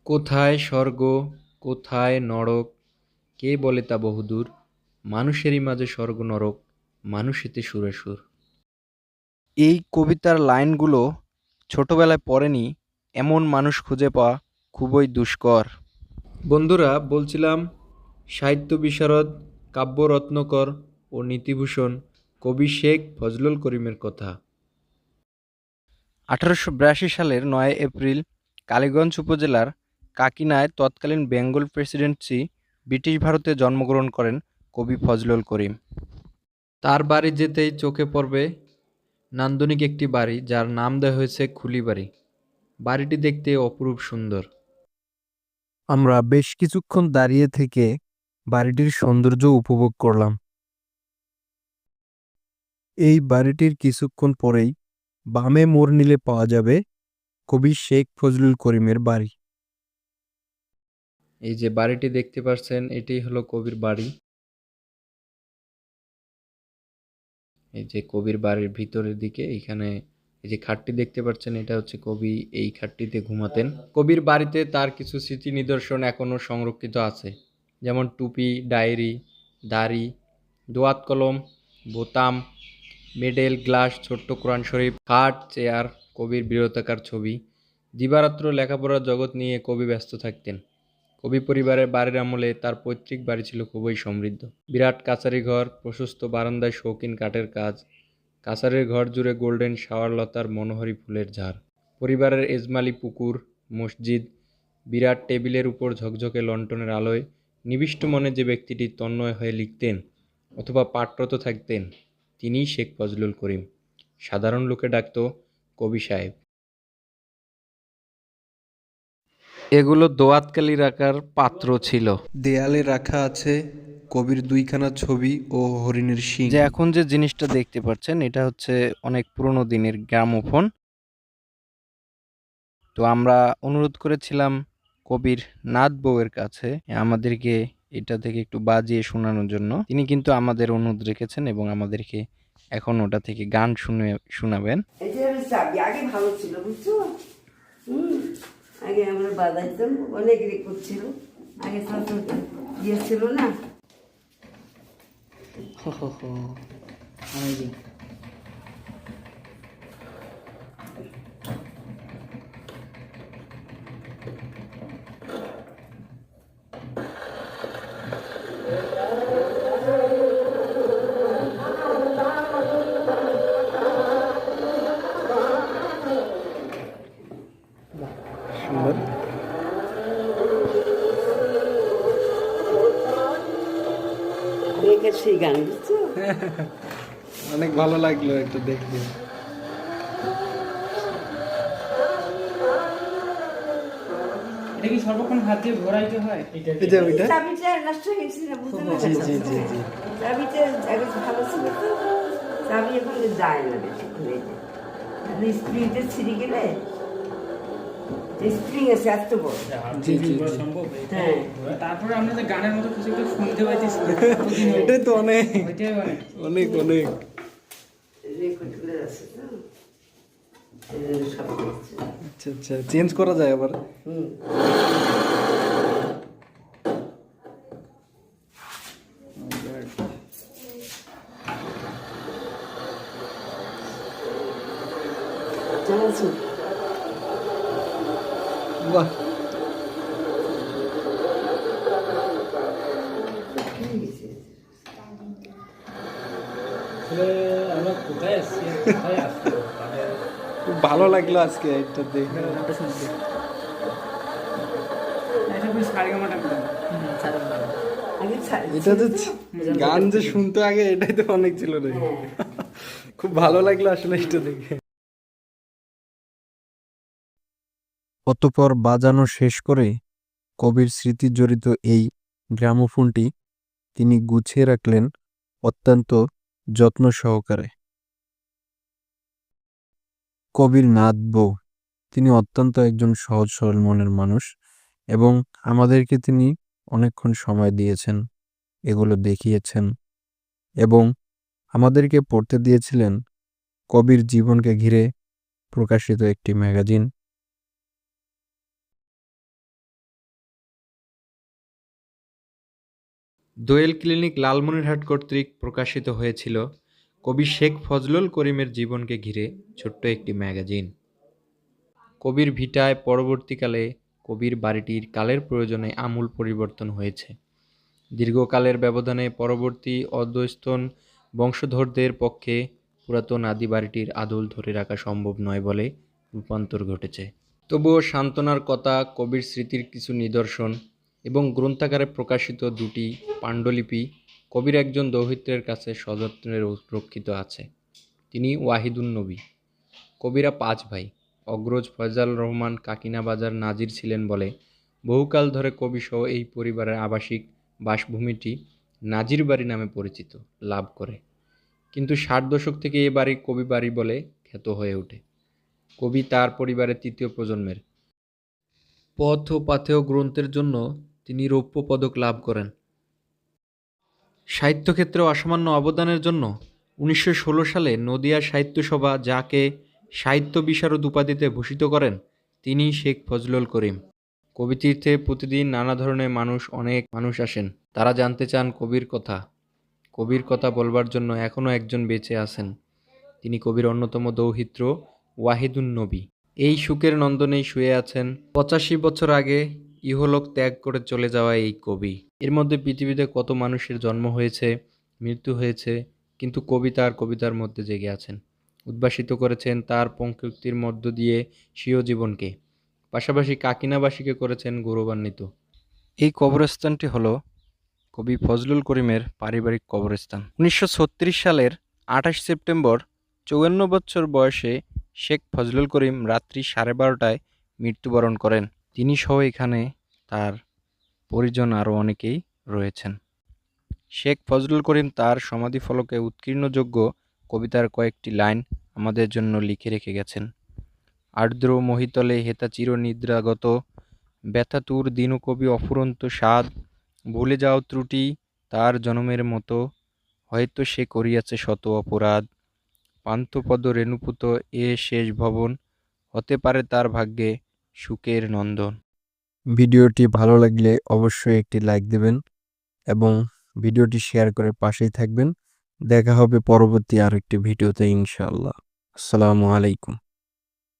কোথায় স্বর্গ, কোথায় নরক, কে বলে তা বহুদূর, মানুষেরই মাঝে স্বর্গ নরক, মানুষেতে সুরে সুর। এই কবিতার লাইনগুলো ছোটবেলায় পড়েনি এমন মানুষ খুঁজে পাওয়া খুবই দুষ্কর। বন্ধুরা, বলছিলাম সাহিত্য বিশারদ, কাব্যরত্নকর ও নীতিভূষণ কবি শেখ ফজলুল করিমের কথা। 1882 সালের 9 এপ্রিল কালীগঞ্জ উপজেলার কাকিনায় তৎকালীন বেঙ্গল প্রেসিডেন্সি ব্রিটিশ ভারতে জন্মগ্রহণ করেন কবি ফজলুল করিম। তার বাড়ি যেতেই চোখে পড়বে নান্দনিক একটি বাড়ি, যার নাম দেওয়া হয়েছে খুলিবাড়ি। বাড়িটি দেখতে অপরূপ সুন্দর। আমরা বেশ কিছুক্ষণ দাঁড়িয়ে থেকে বাড়িটির সৌন্দর্য উপভোগ করলাম। এই বাড়িটির কিছুক্ষণ পরেই বামে মোড় নিলে পাওয়া যাবে কবি শেখ ফজলুল করিমের বাড়ি। এই যে বাড়িটি দেখতে পাচ্ছেন, এটাই হলো কবির বাড়ি। এই যে কবির বাড়ির ভিতরের দিকে এইখানে এই যে খাটটি দেখতে পাচ্ছেন, এটা হচ্ছে কবি এই খাটটিতে ঘুমাতেন। কবির বাড়িতে তার কিছু স্মৃতি নিদর্শন এখনো সংরক্ষিত আছে, যেমন টুপি, ডায়েরি, দাড়ি, দোয়াত কলম, বোতাম, মেডেল, গ্লাস, ছোট্ট কোরআন শরীফ, খাট, চেয়ার, কবির বীরতাকার ছবি। দিবারাত্র লেখাপড়ার জগৎ নিয়ে কবি ব্যস্ত থাকতেন। কবি পরিবারের বাড়ির আমলে তার পৈতৃক বাড়ি ছিল খুবই সমৃদ্ধ। বিরাট কাছারি ঘর, প্রশস্ত বারান্দায় শৌখিন কাঠের কাজ, কাছারির ঘর জুড়ে গোল্ডেন শাওয়ার লতার মনোহারী ফুলের ঝাড়, পরিবারের এজমালি পুকুর, মসজিদ, বিরাট টেবিলের উপর ঝকঝকে লণ্ঠনের আলোয় নিবিষ্ট মনে যে ব্যক্তিটি তন্ময় হয়ে লিখতেন অথবা পাঠরত থাকতেন, তিনিই শেখ ফজলুল করিম। সাধারণ লোকে ডাকত কবি সাহেব। এগুলো দোয়াতকালি রাখার পাত্র ছিল, দেয়ালে রাখা আছে কবির দুইখানা ছবি ও হরিণের শিং। যে এখন যে জিনিসটা দেখতে পাচ্ছেন এটা হচ্ছে অনেক পুরনো দিনের গ্রামোফোন। তো আমরা অনুরোধ করেছিলাম কবির নাত বউয়ের কাছে আমাদেরকে এটা থেকে একটু বাজিয়ে শোনানোর জন্য। তিনি কিন্তু আমাদের অনুরোধ রেখেছেন এবং আমাদেরকে এখন ওটা থেকে গান শোনাবেন। এটা হলো চাবি। আগে ভালো ছিল, বুঝছো? আগে আমরা বাজাইতাম, অনেক রেকর্ড ছিল। আগে তো ইয়ে ছিল না। আগেকার সেই গান, বুঝছো? অনেক ভালো লাগলো একটু দেখতে। এটা কি সর্বক্ষণ হাত দিয়ে ঘোরাইতে হয়? চাবিটা নষ্ট হয়ে গেছে না, বুঝতে জি জি পারছো? জি জি। চাবিটা আগে ভালো ছিল তো, চাবি এখন যায় না বেশি ঘুরে। স্প্রিংটা ছিঁড়ে গেলে, স্প্রিং আছে এত বড়। জি জি জি। সম্ভব হ্যাঁ। তারপরে আমরা যে গানের মতো কিছু একটা শুনতে পাইতেছি, এটাই তো অনেক ওইটাই অনেক। অনেক অনেক। রেকর্ডগুলো আছে তো, এই জন্য সব করছে। আচ্ছা আচ্ছা, চেঞ্জ করা যায় আবার। হুম। জানাচ্ছি বাহ, আসলে আমরা কোথায় আসছি আর কোথায় আসছি খুব ভালো লাগলো আজকে এটা দেখে। এটা বেশ সারেগামাটা করে। আগে এটা যে গান যে শুনতো আগে, এটাই তো অনেক ছিল রে। খুব ভালো লাগলো আসলে এটা দেখে। অতঃপর বাজানো শেষ করে কবির স্মৃতি জড়িত এই গ্রামোফোনটি তিনি গুছিয়ে রাখলেন অত্যন্ত যত্ন সহকারে। কবির নাত বউ, তিনি অত্যন্ত একজন সহজ সরল মনের মানুষ এবং আমাদেরকে তিনি অনেকক্ষণ সময় দিয়েছেন, এগুলো দেখিয়েছেন এবং আমাদেরকে পড়তে দিয়েছিলেন কবির জীবনকে ঘিরে প্রকাশিত একটি ম্যাগাজিন দোয়েল ক্লিনিক লালমনিরহাট কর্তৃক প্রকাশিত হয়েছিল কবি শেখ ফজলুল করিমের জীবনকে ঘিরে ছোট্ট একটি ম্যাগাজিন। কবির ভিটায় পরবর্তীকালে কবির বাড়িটির কালের প্রয়োজনে আমূল পরিবর্তন হয়েছে। দীর্ঘকালের ব্যবধানে পরবর্তী অধস্তন বংশধরদের পক্ষে পুরাতন আদি বাড়িটির আদল ধরে রাখা সম্ভব নয় বলে রূপান্তর ঘটেছে। তবুও সান্ত্বনার কথা, কবির স্মৃতির কিছু নিদর্শন এবং গ্রন্থাগারে প্রকাশিত দুটি পাণ্ডুলিপি কবির একজন দৌহিত্রের কাছে সযত্নে রক্ষিত আছে। তিনি ওয়াহিদুন নবী। কবিরা 5 ভাই। অগ্রজ ফয়জাল রহমান কাকিনাবাজার নাজির ছিলেন বলে বহুকাল ধরে কবিসহ এই পরিবারের আবাসিক বাসভূমিটি নাজির বাড়ি নামে পরিচিত লাভ করে। কিন্তু 60 দশক থেকে এ বাড়ি কবি বাড়ি বলে খ্যাত হয়ে ওঠে। কবি তার পরিবারের 3য় প্রজন্মের। পথ ও পাথেয় গ্রন্থের জন্য তিনি রৌপ্য পদক লাভ করেন। সাহিত্যক্ষেত্রে অসামান্য অবদানের জন্য 1916 সালে নদিয়া সাহিত্য সভা যাকে সাহিত্য বিশারদ উপাধিতে ভূষিত করেন তিনিই শেখ ফজলুল করিম। কবিতীর্থে প্রতিদিন নানা ধরনের অনেক মানুষ আসেন। তারা জানতে চান কবির কথা। কবির কথা বলবার জন্য এখনও একজন বেঁচে আছেন। তিনি কবির অন্যতম দৌহিত্র ওয়াহিদুন নবী। এই সুখের নন্দনেই শুয়ে আছেন 85 বছর আগে ইহলোক ত্যাগ করে চলে যাওয়া এই কবি। এর মধ্যে পৃথিবীতে কত মানুষের জন্ম হয়েছে, মৃত্যু হয়েছে, কিন্তু কবি তার কবিতার মধ্যে জেগে আছেন। উদ্ভাসিত করেছেন তার পঙ্ক্তির মধ্য দিয়ে স্বীয় জীবনকে। পাশাপাশি কাকিনাবাসীকে করেছেন গৌরবান্বিত। এই কবরস্থানটি হলো কবি ফজলুল করিমের পারিবারিক কবরস্থান। 1936 সালের 28 সেপ্টেম্বর 54 বছর বয়সে শেখ ফজলুল করিম রাত্রি 12:30টায় মৃত্যুবরণ করেন। তিনি সহ এখানে তার পরিজন আরও অনেকেই রয়েছেন। শেখ ফজলুল করিম তার সমাধিফলকে উৎকীর্ণযোগ্য কবিতার কয়েকটি লাইন আমাদের জন্য লিখে রেখে গেছেন। আর্দ্র মহিতলে হেতা চির নিদ্রাগত, ব্যথাতুর দীনকবি অফুরন্ত স্বাদ, ভুলে যাও ত্রুটি তার জনমের মতো, হয়তো সে করিয়াছে শত অপরাধ, পান্থপদ রেণুপুত এ শেষ ভবন, হতে পারে তার ভাগ্যে সুখের নন্দন। ভিডিওটি ভালো লাগলে অবশ্যই একটি লাইক দেবেন এবং ভিডিওটি শেয়ার করে পাশেই থাকবেন। দেখা হবে পরবর্তী আরেকটি ভিডিওতে ইনশাআল্লাহ। আসসালামু আলাইকুম।